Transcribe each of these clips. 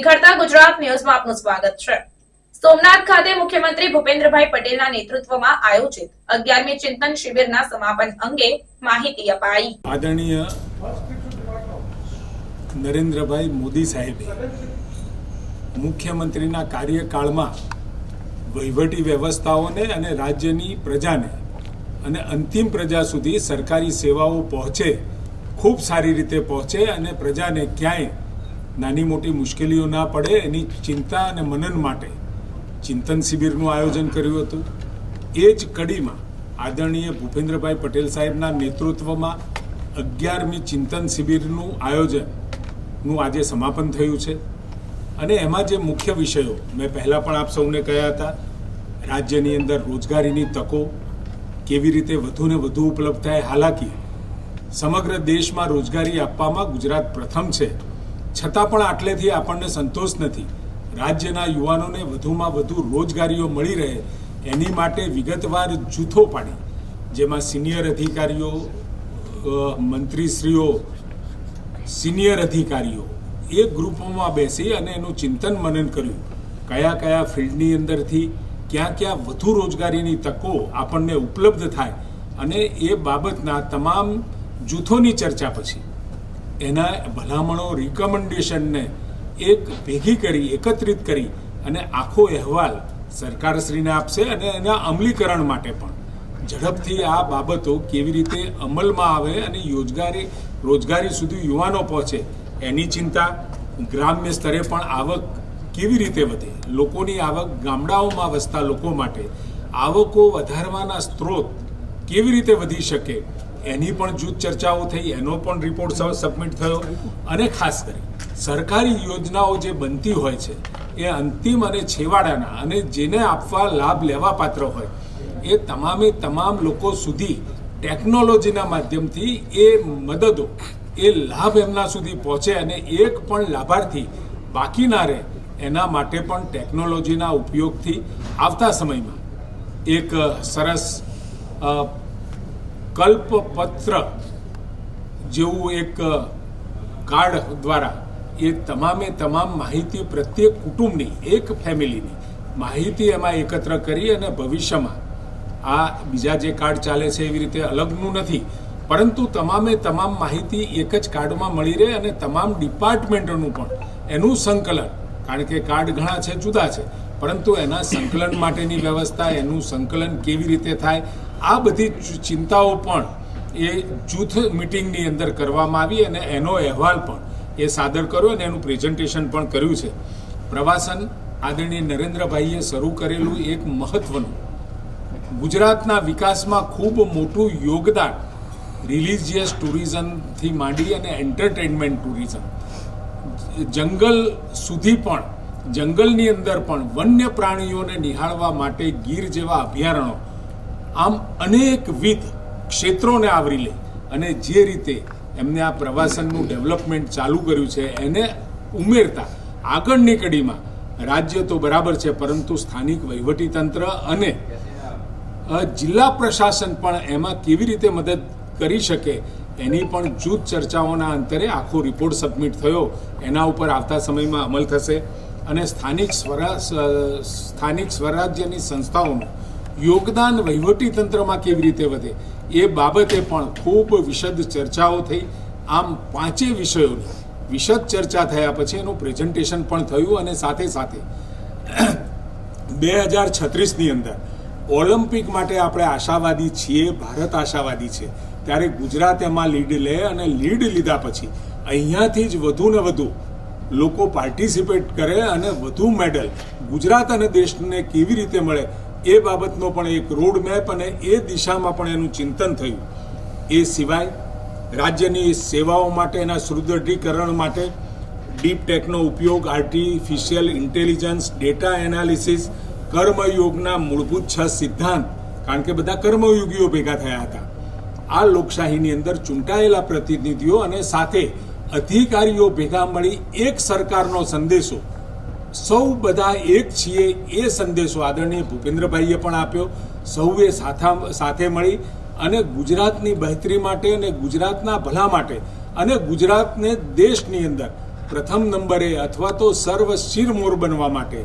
નિખરતા ગુજરાત ન્યૂઝમાં આપનું સ્વાગત છે। સોમનાથ ખાતે મુખ્યમંત્રી ભૂપેન્દ્રભાઈ પટેલના નેતૃત્વમાં આયોજિત 11મી ચિંતન શિબિરના સમાપન અંગે માહિતી અપાઈ। આદરણીય નરેન્દ્રભાઈ મોદી સાહેબે મુખ્યમંત્રીના કાર્યકાળમાં વહીવટી વ્યવસ્થાઓને અને રાજ્યની પ્રજાને અને અંતિમ પ્રજા સુધી સરકારી સેવાઓ પહોંચે, ખૂબ સારી રીતે પહોંચે અને પ્રજાને ક્યાંય નાની મોટી મુશ્કેલીઓ ના પડે એની ચિંતા અને મનન માટે ચિંતન શિબિરનું આયોજન કર્યું હતું। એ જ કડીમાં આદરણીય ભૂપેન્દ્રભાઈ પટેલ સાહેબના નેતૃત્વમાં 11મી ચિંતન શિબિરનું આયોજનનું આજે સમાપન થયું છે। અને એમાં જે મુખ્ય વિષયો મેં પહેલાં પણ આપ સૌને કહ્યા હતા, રાજ્યની અંદર રોજગારીની તકો કેવી રીતે વધુને વધુ ઉપલબ્ધ થાય। હાલાકી સમગ્ર દેશમાં રોજગારી આપવામાં ગુજરાત પ્રથમ છે, છતાં પણ આટલેથી આપણને સંતોષ નથી। રાજ્યના યુવાનોને વધુમાં વધુ રોજગારીઓ મળી રહે એની માટે વિગતવાર જૂથો પાડી, જેમાં સિનિયર અધિકારીઓ, મંત્રીશ્રીઓ, સિનિયર અધિકારીઓ એ ગ્રુપોમાં બેસી અને એનું ચિંતન મનન કર્યું। કયા કયા ફિલ્ડની અંદરથી ક્યાં ક્યાં વધુ રોજગારીની તકો આપણને ઉપલબ્ધ થાય અને એ બાબતના તમામ જૂથોની ચર્ચા પછી એના ભલામણો, રિકમેન્ડેશનને એક ભેગી કરી, એકત્રિત કરી અને આખો અહેવાલ સરકારશ્રીને આપશે અને એના અમલીકરણ માટે પણ ઝડપથી આ બાબતો કેવી રીતે અમલમાં આવે અને રોજગારી સુધી યુવાનો પહોંચે એની ચિંતા, ગ્રામ્ય સ્તરે પણ આવક કેવી રીતે વધે, લોકોની આવક, ગામડાઓમાં વસતા લોકો માટે આવકો વધારવાના સ્ત્રોત કેવી રીતે વધી શકે એની પણ જૂથ ચર્ચાઓ થઈ, એનો પણ રિપોર્ટ સબમિટ થયો। અને ખાસ કરી સરકારી યોજનાઓ જે બનતી હોય છે એ અંતિમ અને છેવાડાના અને જેને આપવા લાભ લેવા પાત્ર હોય એ તમામ લોકો સુધી ટેકનોલોજીના માધ્યમથી એ મદદો, એ લાભ એમના સુધી પહોંચે અને એક પણ લાભાર્થી બાકી ના રહે એના માટે પણ ટેકનોલોજીના ઉપયોગથી આવતા સમયમાં એક સરસ કલ્પપત્ર જેવું એક કાર્ડ દ્વારા એ તમામ માહિતી પ્રત્યેક કુટુંબની, એક ફેમિલીની માહિતી એમાં એકત્ર કરી અને ભવિષ્યમાં આ બીજા જે કાર્ડ ચાલે છે એવી રીતે અલગનું નથી, પરંતુ તમામ માહિતી એક જ કાર્ડમાં મળી રહે અને તમામ ડિપાર્ટમેન્ટોનું પણ એનું સંકલન, કારણ કે કાર્ડ ઘણા છે, જુદા છે, પરંતુ એના સંકલન માટેની વ્યવસ્થા, એનું સંકલન કેવી રીતે થાય, આ બધી ચિંતાઓ પણ એ જૂથ મિટિંગની અંદર કરવામાં આવી અને એનો અહેવાલ પણ એ સાદર કર્યો અને એનું પ્રેઝન્ટેશન પણ કર્યું છે। પ્રવાસન આદરણીય નરેન્દ્રભાઈએ શરૂ કરેલું એક મહત્વનું, ગુજરાતના વિકાસમાં ખૂબ મોટું યોગદાન રિલિજિયસ ટુરિઝમથી માંડી અને એન્ટરટેનમેન્ટ ટુરિઝમ, જંગલ સુધી પણ, જંગલની અંદર પણ વન્ય પ્રાણીઓને નિહાળવા માટે ગીર જેવા અભયારણ્યો, આમ અનેકવિધ ક્ષેત્રોને આવરી લે અને જે રીતે એમને આ પ્રવાસનનું ડેવલપમેન્ટ ચાલુ કર્યું છે એને ઉમેરતા આગળની કડીમાં રાજ્ય તો બરાબર છે, પરંતુ સ્થાનિક વહીવટીતંત્ર અને જિલ્લા પ્રશાસન પણ એમાં કેવી રીતે મદદ કરી શકે એની પણ જૂથ ચર્ચાઓના અંતરે આખો રિપોર્ટ સબમિટ થયો। એના ઉપર આવતા સમયમાં અમલ થશે અને સ્થાનિક સ્વરાજ્યની સંસ્થાઓનું યોગદાન વહીવટીતંત્રમાં કેવી રીતે વધે એ બાબતે પણ ખૂબ વિશદ ચર્ચાઓ થઈ। આમ 5 વિષયોની વિશદ ચર્ચા થયા પછી એનું પ્રેઝન્ટેશન પણ થયું અને સાથે 2036ની અંદર ઓલિમ્પિક માટે આપણે આશાવાદી છીએ, ભારત આશાવાદી છે, ત્યારે ગુજરાત એમાં લીડ લે અને લીડ લીધા પછી અહીંયાથી જ વધુ ને વધુ લોકો પાર્ટિસિપેટ કરે અને વધુ મેડલ ગુજરાત અને દેશને કેવી રીતે મળે એ બાબતનો પણ એક રોડ મેપ અને એ દિશામાં પણ એનું ચિંતન થયું। એ સિવાય રાજ્યની સેવાઓ માટેના સુદૃઢીકરણ માટે ડીપ ટેકનો ઉપયોગ, આર્ટિફિશિયલ ઇન્ટેલિજન્સ, ડેટા એનાલિસિસ, કર્મયોગના મૂળભૂત 6 સિદ્ધાંત, કારણ કે બધા કર્મયોગીઓ ભેગા થયા હતા। આ લોકશાહીની અંદર ચૂંટાયેલા પ્રતિનિધિઓ અને સાથે અધિકારીઓ ભેગા મળી એક સરકારનો સંદેશો, સૌ બધા એક છીએ એ સંદેશો આદરણીય ભૂપેન્દ્રભાઈએ પણ આપ્યો। સૌએ સાથે મળી અને ગુજરાતની બહેતરી માટે અને ગુજરાતના ભલા માટે અને ગુજરાતને દેશની અંદર પ્રથમ નંબરે અથવા તો સર્વ શિરમોર બનવા માટે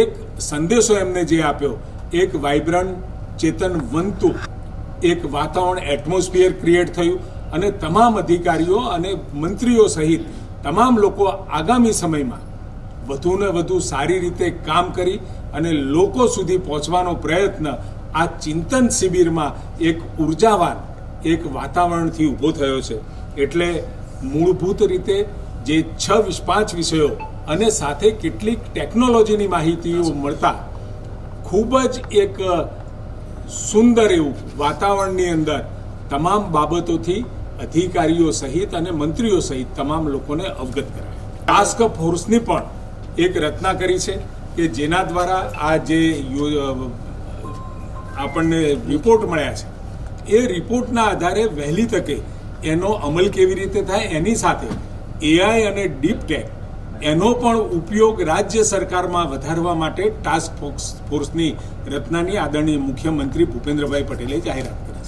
એક સંદેશો એમને જે આપ્યો, એક વાઇબ્રન્ટ ચેતનવંતું એક વાતાવરણ એટમોસ્ફિયર ક્રિએટ થયું અને તમામ અધિકારીઓ અને મંત્રીઓ સહિત તમામ લોકો આગામી સમયમાં વધુને વધુ સારી રીતે કામ કરી અને લોકો સુધી પહોંચવાનો પ્રયત્ન આ ચિંતન શિબિરમાં એક ઉર્જાવાન એક વાતાવરણથી ઊભો થયો છે. એટલે મૂળભૂત રીતે જે 5 વિષયો અને સાથે કેટલીક ટેકનોલોજીની માહિતીઓ મળતા ખૂબ જ એક સુંદર એવું વાતાવરણની અંદર તમામ બાબતોથી અધિકારીઓ સહિત અને મંત્રીઓ સહિત તમામ લોકોને અવગત કરાયા. ટાસ્ક ફોર્સની પણ એક રચના કરી છે કે જેના દ્વારા આ જે આપણને રિપોર્ટ મળ્યા છે એ રિપોર્ટના આધારે વહેલી તકે એનો અમલ કેવી રીતે થાય, એની સાથે એઆઈ અને ડીપ ટેક એનો પણ ઉપયોગ રાજ્ય સરકારમાં વધારવા માટે ટાસ્ક ફોર્સની રચનાની આદરણીય મુખ્યમંત્રી ભૂપેન્દ્રભાઈ પટેલે જાહેરાત કરી.